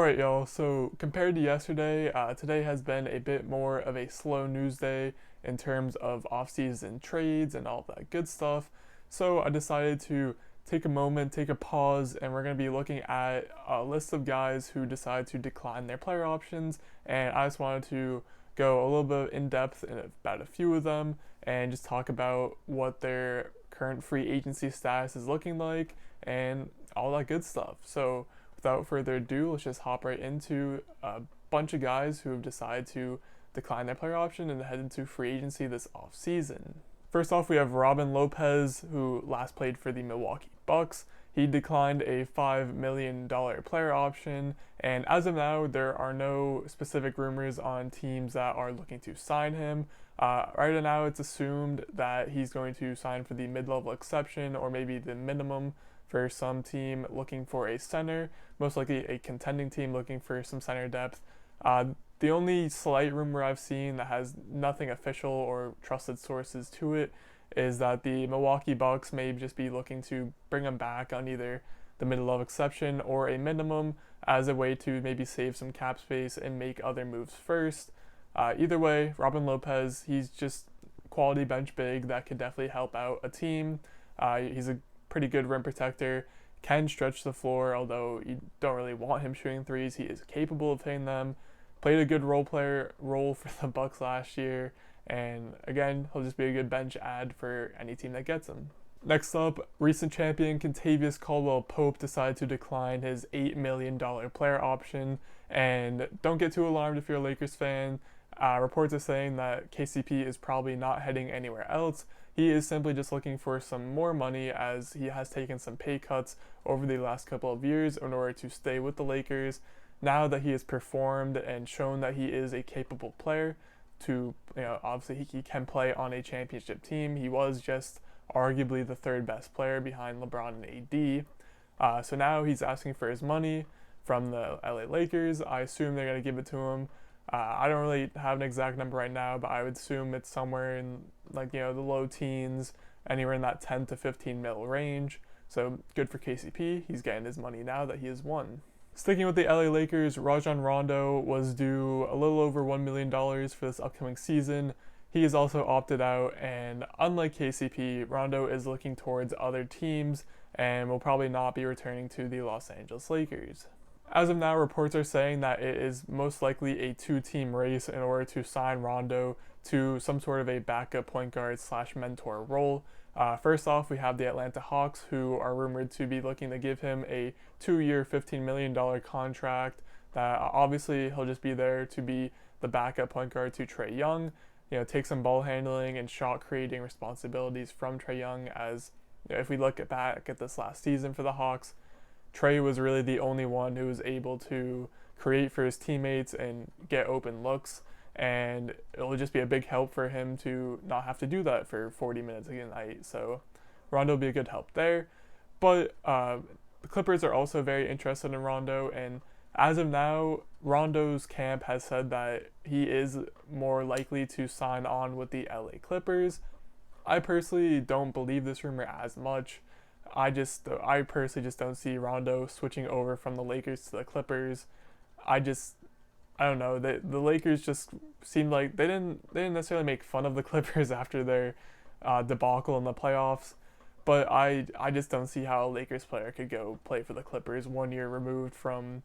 Alright, y'all, so compared to yesterday, today has been a bit more of a slow news day in terms of off-season trades and all that good stuff. So I decided to take a moment, take a pause, and we're going to be looking at a list of guys who decide to decline their player options. And I just wanted to go a little bit in depth about a few of them and just talk about what their current free agency status is looking like and all that good stuff. So without further ado, let's just hop right into a bunch of guys who have decided to decline their player option and head into free agency this offseason. First off, we have Lopez, who last played for the Milwaukee Bucks. He declined a $5 million player option, and as of now, there are no specific rumors on teams that are looking to sign him. Right now, it's assumed that he's going to sign for the mid-level exception or maybe the minimum for some team looking for a center, most likely a contending team looking for some center depth. The only slight rumor I've seen that has nothing official or trusted sources to it is that the Milwaukee Bucks may just be looking to bring him back on either the mid-level exception or a minimum as a way to maybe save some cap space and make other moves first. Either way, Lopez, he's just quality bench big that could definitely help out a team. He's a pretty good rim protector, can stretch the floor, although you don't really want him shooting threes. He is capable of hitting them. Played a good role for the Bucks last year, and again, he'll just be a good bench add for any team that gets him. Next up, recent champion Kentavious Caldwell-Pope decided to decline his $8 million player option, and don't get too alarmed if you're a Lakers fan. Reports are saying that KCP is probably not heading anywhere else. He is simply just looking for some more money as he has taken some pay cuts over the last couple of years in order to stay with the Lakers. Now that he has performed and shown that he is a capable player, obviously he can play on a championship team. He was just arguably the third best player behind LeBron and AD. So now he's asking for his money from the LA Lakers. I assume they're going to give it to him. I don't really have an exact number right now, but I would assume it's somewhere in the low teens, anywhere in that 10 to 15 mil range. So good for KCP. He's getting his money now that he has won. Sticking with the LA Lakers, Rondo was due a little over $1 million for this upcoming season. He has also opted out, and unlike KCP, Rondo is looking towards other teams and will probably not be returning to the Los Angeles Lakers. As of now, reports are saying that it is most likely a two-team race in order to sign Rondo to some sort of a backup point guard / mentor role. First off, we have the Atlanta Hawks, who are rumored to be looking to give him a 2-year, $15 million contract. That obviously he'll just be there to be the backup point guard to Trae Young. Take some ball handling and shot creating responsibilities from Trae Young. As if we look back at this last season for the Hawks, Trae was really the only one who was able to create for his teammates and get open looks, and it'll just be a big help for him to not have to do that for 40 minutes a night. So Rondo will be a good help there. But the Clippers are also very interested in Rondo, and as of now, Rondo's camp has said that he is more likely to sign on with the LA Clippers. I personally don't believe this rumor as much. I personally just don't see Rondo switching over from the Lakers to the Clippers. I don't know. The Lakers just seemed like they didn't necessarily make fun of the Clippers after their debacle in the playoffs, but I just don't see how a Lakers player could go play for the Clippers 1 year removed from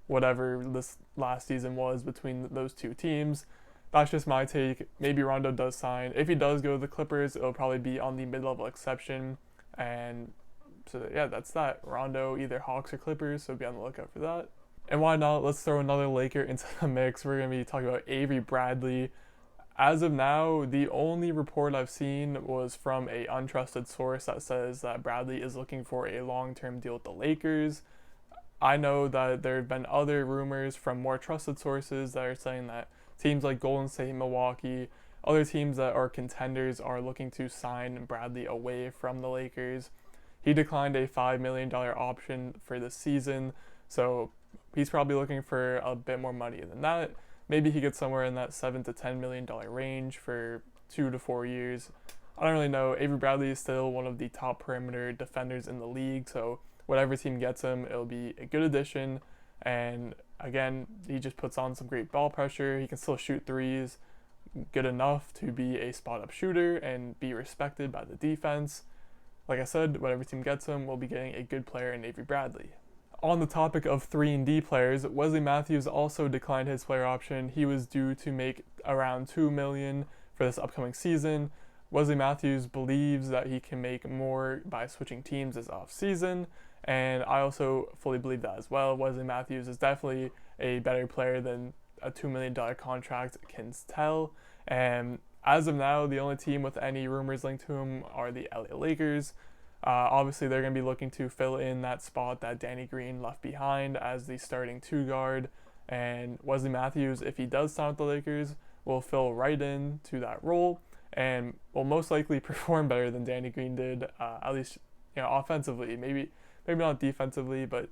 whatever this last season was between those two teams. That's just my take. Maybe Rondo does sign. If he does go to the Clippers, it'll probably be on the mid-level exception. And so yeah, that's that. Rondo, either Hawks or Clippers, so be on the lookout for that. And why not? Let's throw another Laker into the mix. We're going to be talking about Avery Bradley. As of now, the only report I've seen was from a untrusted source that says that Bradley is looking for a long-term deal with the Lakers. I know that there have been other rumors from more trusted sources that are saying that teams like Golden State, Milwaukee, other teams that are contenders are looking to sign Bradley away from the Lakers. He declined a $5 million option for this season, so he's probably looking for a bit more money than that. Maybe he gets somewhere in that $7 to $10 million range for 2 to 4 years. I don't really know. Avery Bradley is still one of the top perimeter defenders in the league, so whatever team gets him, it'll be a good addition. And again, he just puts on some great ball pressure. He can still shoot threes good enough to be a spot-up shooter and be respected by the defense. Like I said, whatever team gets him will be getting a good player in Avery Bradley. On the topic of 3-and-D players, Wesley Matthews also declined his player option. He was due to make around $2 million for this upcoming season. Wesley Matthews believes that he can make more by switching teams this offseason, and I also fully believe that as well. Wesley Matthews is definitely a better player than a $2 million contract can tell, and as of now, the only team with any rumors linked to him are the LA Lakers. Obviously, they're going to be looking to fill in that spot that Danny Green left behind as the starting two guard. And Wesley Matthews, if he does sign with the Lakers, will fill right into that role and will most likely perform better than Danny Green did, at least offensively. Maybe not defensively, but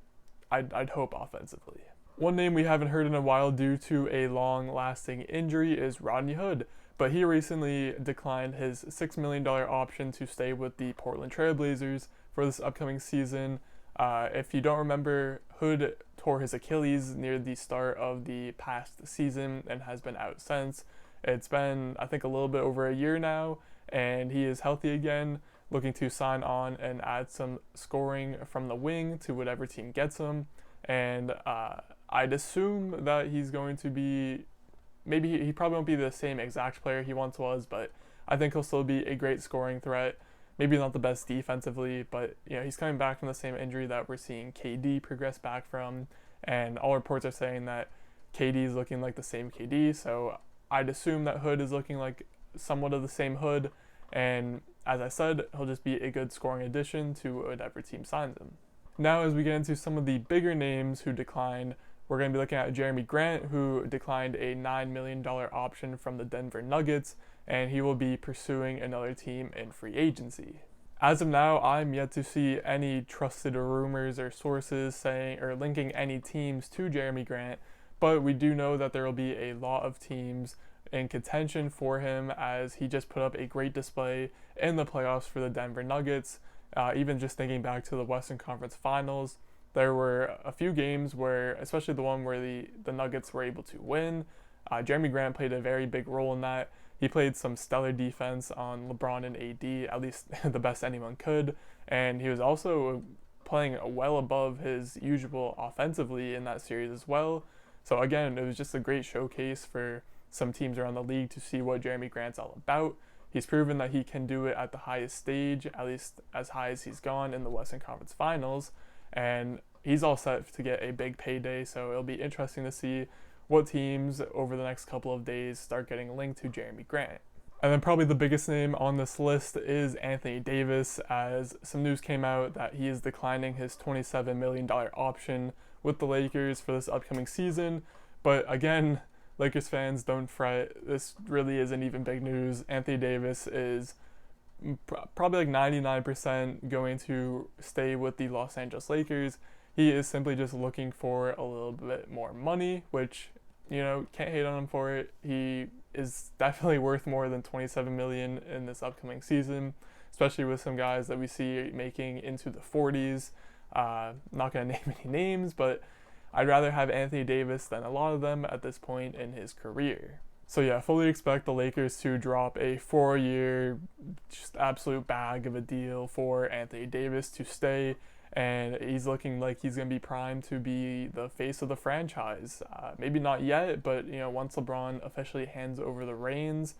I'd hope offensively. One name we haven't heard in a while due to a long-lasting injury is Rodney Hood, but he recently declined his $6 million option to stay with the Portland Trail Blazers for this upcoming season. If you don't remember, Hood tore his Achilles near the start of the past season and has been out since. It's been, I think, a little bit over a year now, and he is healthy again, looking to sign on and add some scoring from the wing to whatever team gets him. And I'd assume that he's going to be, maybe he probably won't be the same exact player he once was, but I think he'll still be a great scoring threat. Maybe not the best defensively, but he's coming back from the same injury that we're seeing KD progress back from, and all reports are saying that KD is looking like the same KD, so I'd assume that Hood is looking like somewhat of the same Hood, and as I said, he'll just be a good scoring addition to whatever team signs him. Now, as we get into some of the bigger names who declined, we're going to be looking at Jeremy Grant, who declined a $9 million option from the Denver Nuggets, and he will be pursuing another team in free agency. As of now, I'm yet to see any trusted rumors or sources saying or linking any teams to Jeremy Grant, but we do know that there will be a lot of teams in contention for him as he just put up a great display in the playoffs for the Denver Nuggets. Even just thinking back to the Western Conference Finals, there were a few games where, especially the one where the Nuggets were able to win, Jeremy Grant played a very big role in that. He played some stellar defense on LeBron and AD, at least the best anyone could, and he was also playing well above his usual offensively in that series as well. So again, it was just a great showcase for some teams around the league to see what Jeremy Grant's all about. He's proven that he can do it at the highest stage, at least as high as he's gone in the Western Conference Finals, and he's all set to get a big payday, so it'll be interesting to see what teams over the next couple of days start getting linked to Jeremy Grant. And then probably the biggest name on this list is Anthony Davis, as some news came out that he is declining his $27 million option with the Lakers for this upcoming season. But again, Lakers fans, don't fret. This really isn't even big news. Anthony Davis is probably like 99% going to stay with the Los Angeles Lakers. He is simply just looking for a little bit more money, which, can't hate on him for it. He is definitely worth more than $27 million in this upcoming season, especially with some guys that we see making into the 40s. Not going to name any names, but I'd rather have Anthony Davis than a lot of them at this point in his career. So yeah, fully expect the Lakers to drop a 4-year, just absolute bag of a deal for Anthony Davis to stay, and he's looking like he's going to be primed to be the face of the franchise. Maybe not yet, but once LeBron officially hands over the reins,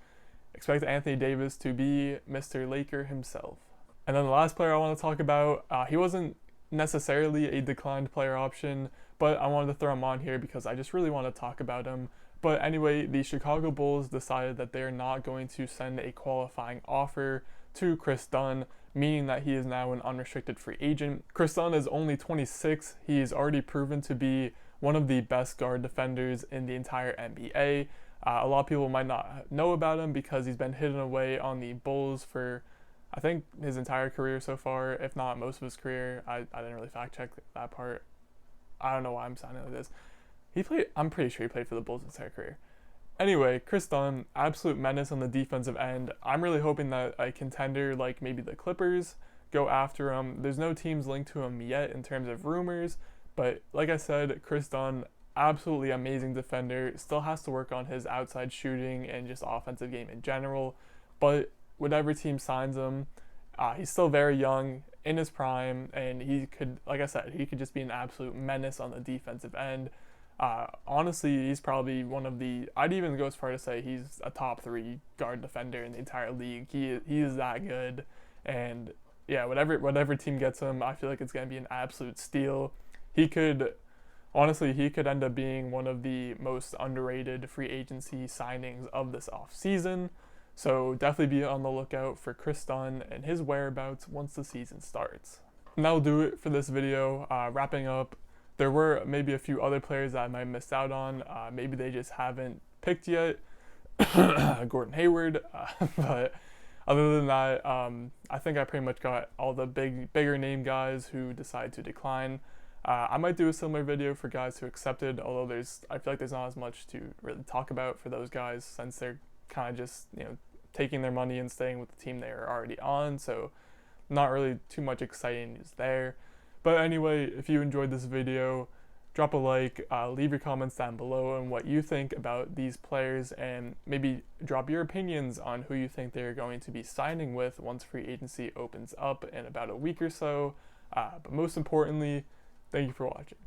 expect Anthony Davis to be Mr. Laker himself. And then the last player I want to talk about, he wasn't necessarily a declined player option, but I wanted to throw him on here because I just really want to talk about him. But anyway, the Chicago Bulls decided that they're not going to send a qualifying offer to Chris Dunn, meaning that he is now an unrestricted free agent. Chris Dunn is only 26. He's already proven to be one of the best guard defenders in the entire NBA. A lot of people might not know about him because he's been hidden away on the Bulls for, I think, his entire career so far, if not most of his career. I didn't really fact check that part. I don't know why I'm sounding like this. I'm pretty sure he played for the Bulls his entire career. Anyway, Chris Dunn, absolute menace on the defensive end. I'm really hoping that a contender like maybe the Clippers go after him. There's no teams linked to him yet in terms of rumors, but like I said, Chris Dunn, absolutely amazing defender. Still has to work on his outside shooting and just offensive game in general. But whatever team signs him, he's still very young, in his prime, and he could, like I said, he could just be an absolute menace on the defensive end. Honestly, he's probably one of the. I'd even go as far to say he's a top 3 guard defender in the entire league. He is that good, and yeah, whatever team gets him, I feel like it's gonna be an absolute steal. He could he could end up being one of the most underrated free agency signings of this offseason. So definitely be on the lookout for Chris Dunn and his whereabouts once the season starts. And that'll do it for this video. Wrapping up, there were maybe a few other players that I might have missed out on. Maybe they just haven't picked yet. Gordon Hayward. But other than that, I think I pretty much got all the bigger name guys who decide to decline. I might do a similar video for guys who accepted, although I feel like there's not as much to really talk about for those guys since they're kind of just, taking their money and staying with the team they are already on. So not really too much exciting news there. But anyway, if you enjoyed this video, drop a like, leave your comments down below on what you think about these players, and maybe drop your opinions on who you think they're going to be signing with once free agency opens up in about a week or so. But most importantly, thank you for watching.